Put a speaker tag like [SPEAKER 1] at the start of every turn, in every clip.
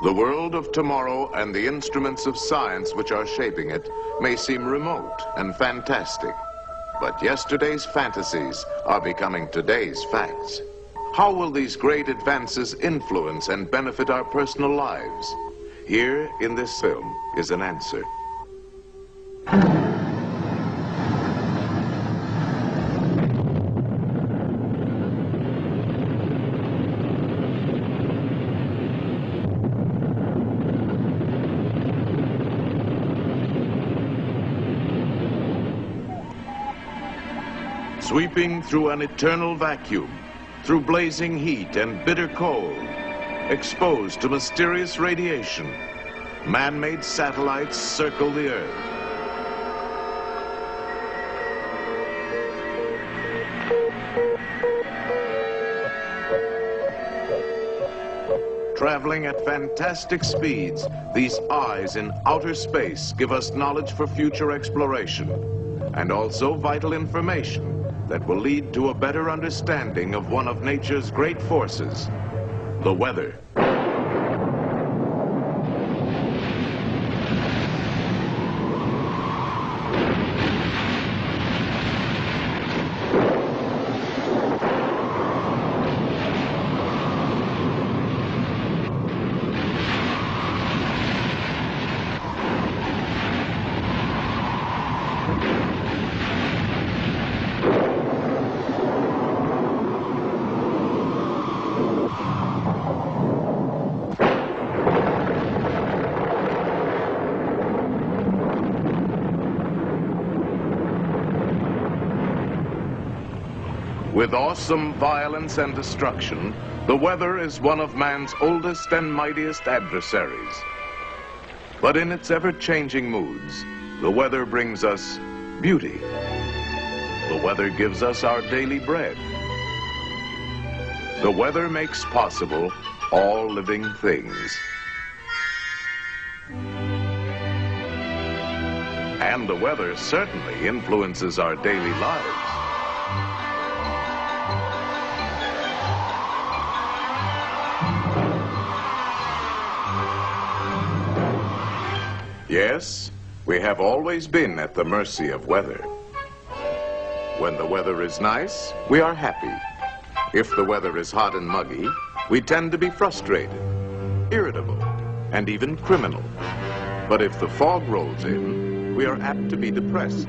[SPEAKER 1] The world of tomorrow and the instruments of science which are shaping it may seem remote and fantastic, but yesterday's fantasies are becoming today's facts. How will these great advances influence and benefit our personal lives? Here in this film is an answer. Sweeping through an eternal vacuum, through blazing heat and bitter cold, exposed to mysterious radiation, man-made satellites circle the Earth. Traveling at fantastic speeds, these eyes in outer space give us knowledge for future exploration, and also vital information that will lead to a better understanding of one of nature's great forces, the weather. With awesome violence and destruction, the weather is one of man's oldest and mightiest adversaries. But in its ever-changing moods, the weather brings us beauty. The weather gives us our daily bread. The weather makes possible all living things. And the weather certainly influences our daily lives. Yes, we have always been at the mercy of weather. When the weather is nice, we are happy. If the weather is hot and muggy, we tend to be frustrated, irritable, and even criminal. But if the fog rolls in, we are apt to be depressed.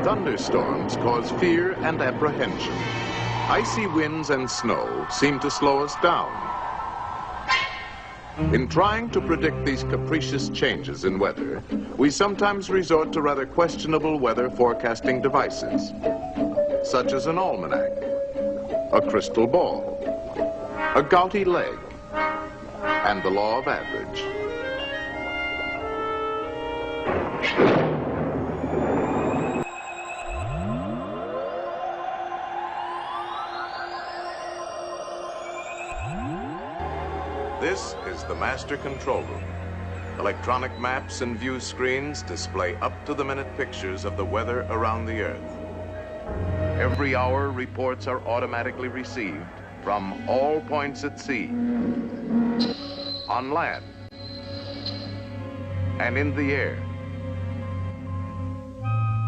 [SPEAKER 1] Thunderstorms cause fear and apprehension. Icy winds and snow seem to slow us down. In trying to predict these capricious changes in weather, we sometimes resort to rather questionable weather forecasting devices, such as an almanac, a crystal ball, a gouty leg, and the law of average. This is the master control room. Electronic maps and view screens display up-to-the-minute pictures of the weather around the Earth. Every hour, reports are automatically received from all points at sea, on land, and in the air.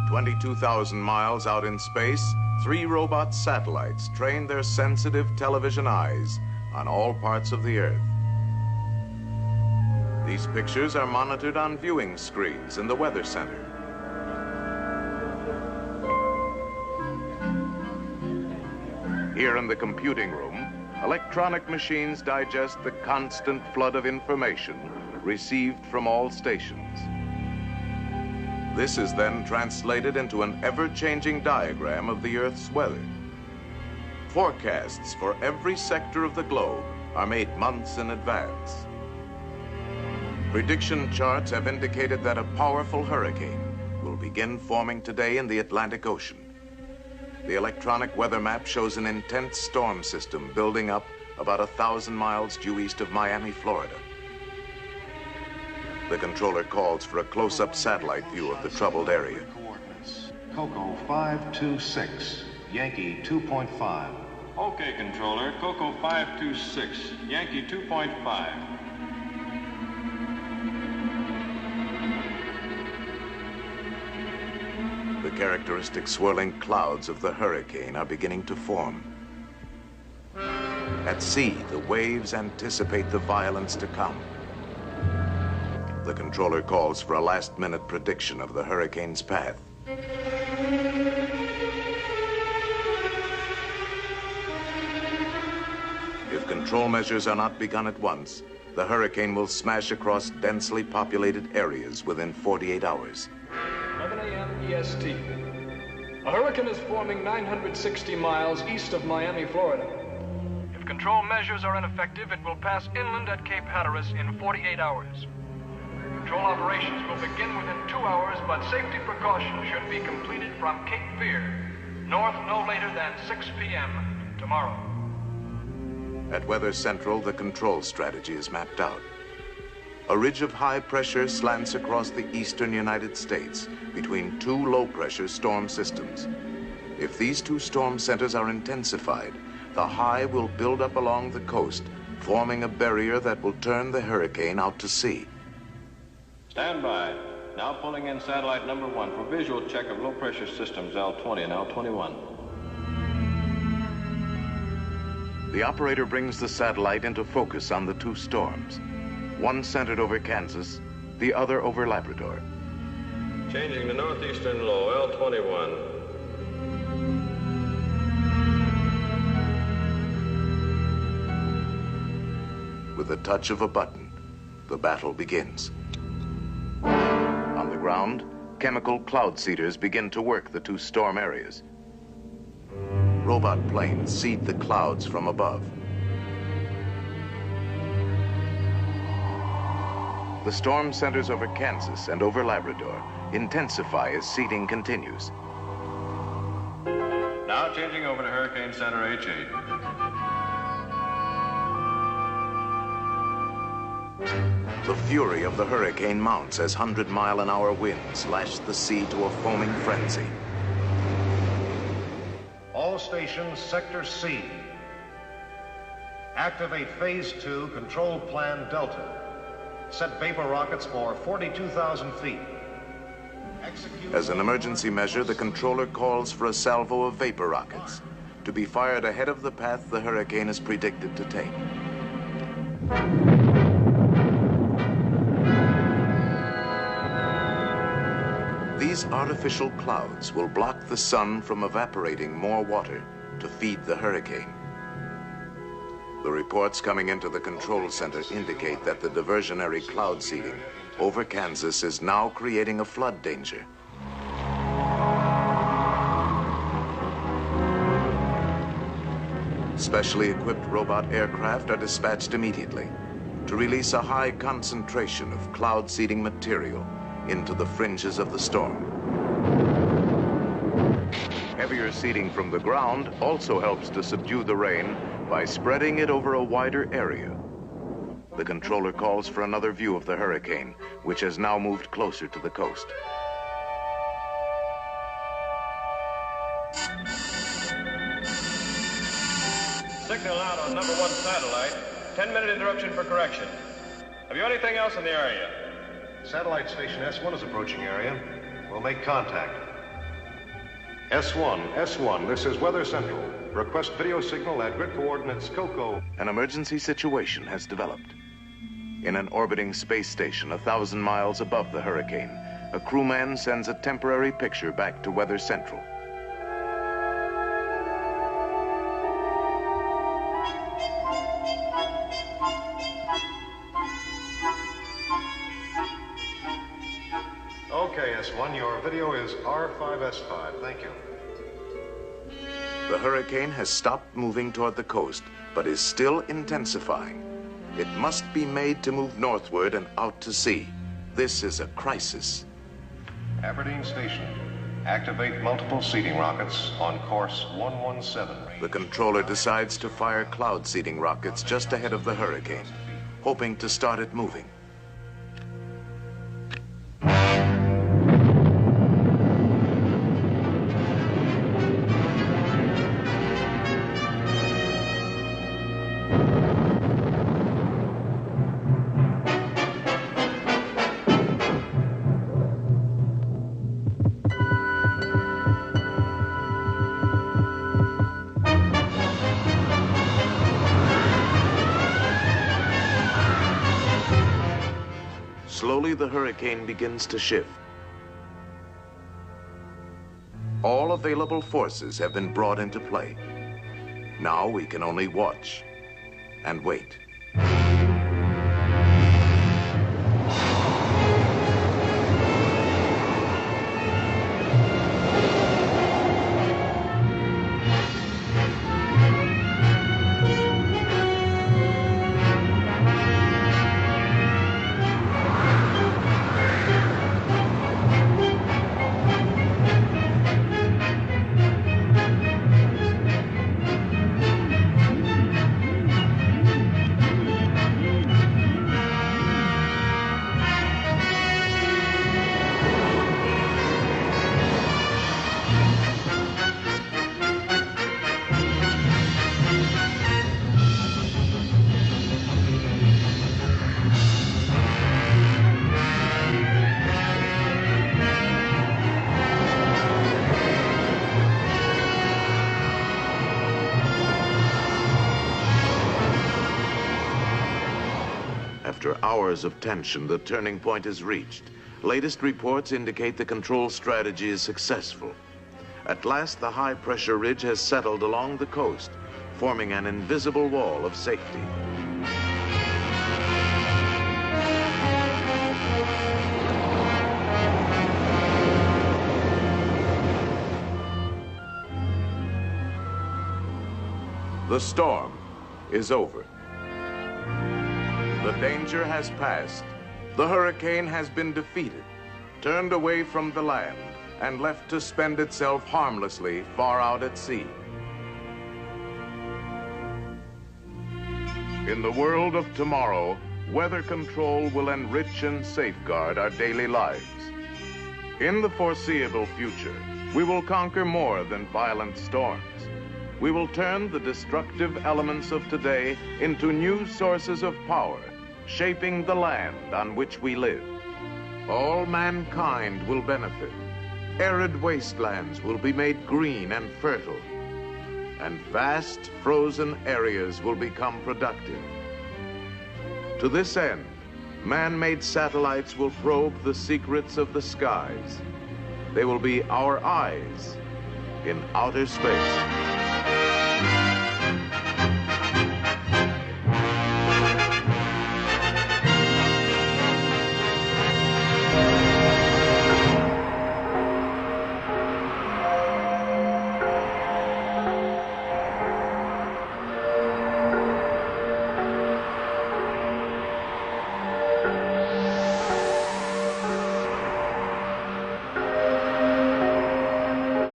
[SPEAKER 1] 22,000 miles out in space, 3 robot satellites train their sensitive television eyes on all parts of the Earth. These pictures are monitored on viewing screens in the Weather Center. Here in the computing room, electronic machines digest the constant flood of information received from all stations. This is then translated into an ever-changing diagram of the Earth's weather. Forecasts for every sector of the globe are made months in advance. Prediction charts have indicated that a powerful hurricane will begin forming today in the Atlantic Ocean. The electronic weather map shows an intense storm system building up about 1,000 miles due east of Miami, Florida. The controller calls for a close-up satellite view of the troubled area.
[SPEAKER 2] Cocoa 526, Yankee 2.5. Okay, controller. Coco 526, Yankee 2.5.
[SPEAKER 1] The characteristic swirling clouds of the hurricane are beginning to form. At sea, the waves anticipate the violence to come. The controller calls for a last-minute prediction of the hurricane's path. If control measures are not begun at once, the hurricane will smash across densely populated areas within 48 hours.
[SPEAKER 3] 11 a.m. EST. A hurricane is forming 960 miles east of Miami, Florida. If control measures are ineffective, it will pass inland at Cape Hatteras in 48 hours. Control operations will begin within 2 hours, but safety precautions should be completed from Cape Fear, north no later than 6 p.m. tomorrow.
[SPEAKER 1] At Weather Central, the control strategy is mapped out. A ridge of high pressure slants across the eastern United States between two low-pressure storm systems. If these two storm centers are intensified, the high will build up along the coast, forming a barrier that will turn the hurricane out to sea.
[SPEAKER 2] Stand by. Now pulling in satellite number 1 for visual check of low-pressure systems L20 and L21.
[SPEAKER 1] The operator brings the satellite into focus on the two storms, one centered over Kansas, the other over Labrador.
[SPEAKER 2] Changing to northeastern low, L21.
[SPEAKER 1] With the touch of a button, the battle begins. On the ground, chemical cloud seeders begin to work the two storm areas. Robot planes seed the clouds from above. The storm centers over Kansas and over Labrador intensify as seeding continues.
[SPEAKER 2] Now changing over to Hurricane Center H8.
[SPEAKER 1] The fury of the hurricane mounts as 100-mile-an-hour winds lash the sea to a foaming frenzy.
[SPEAKER 4] All stations, Sector C. Activate Phase 2, Control Plan Delta. Set vapor rockets for 42,000 feet. Execute.
[SPEAKER 1] As an emergency measure, the controller calls for a salvo of vapor rockets to be fired ahead of the path the hurricane is predicted to take. These artificial clouds will block the sun from evaporating more water to feed the hurricane. The reports coming into the control center indicate that the diversionary cloud seeding over Kansas is now creating a flood danger. Specially equipped robot aircraft are dispatched immediately to release a high concentration of cloud seeding material into the fringes of the storm. Heavier seeding from the ground also helps to subdue the rain by spreading it over a wider area. The controller calls for another view of the hurricane, which has now moved closer to the coast.
[SPEAKER 2] Signal out on number 1 satellite. 10-minute interruption for correction. Have you anything else in the area?
[SPEAKER 4] Satellite station S1 is approaching area. We'll make contact. S1, this is Weather Central. Request video signal at grid coordinates Coco.
[SPEAKER 1] An emergency situation has developed. In an orbiting space station 1,000 miles above the hurricane, a crewman sends a temporary picture back to Weather Central.
[SPEAKER 4] Okay, S1, your video is R5S5. Thank you.
[SPEAKER 1] The hurricane has stopped moving toward the coast, but is still intensifying. It must be made to move northward and out to sea. This is a crisis.
[SPEAKER 4] Aberdeen Station. Activate multiple seeding rockets on course 117.
[SPEAKER 1] The controller decides to fire cloud seeding rockets just ahead of the hurricane, hoping to start it moving. the hurricane begins to shift. All available forces have been brought into play. Now we can only watch and wait. After hours of tension, the turning point is reached. Latest reports indicate the control strategy is successful. At last, the high-pressure ridge has settled along the coast, forming an invisible wall of safety. The storm is over. The danger has passed. The hurricane has been defeated, turned away from the land, and left to spend itself harmlessly far out at sea. In the world of tomorrow, weather control will enrich and safeguard our daily lives. In the foreseeable future, we will conquer more than violent storms. We will turn the destructive elements of today into new sources of power, shaping the land on which we live. All mankind will benefit. Arid wastelands will be made green and fertile, and vast frozen areas will become productive. To this end, man-made satellites will probe the secrets of the skies. They will be our eyes in outer space.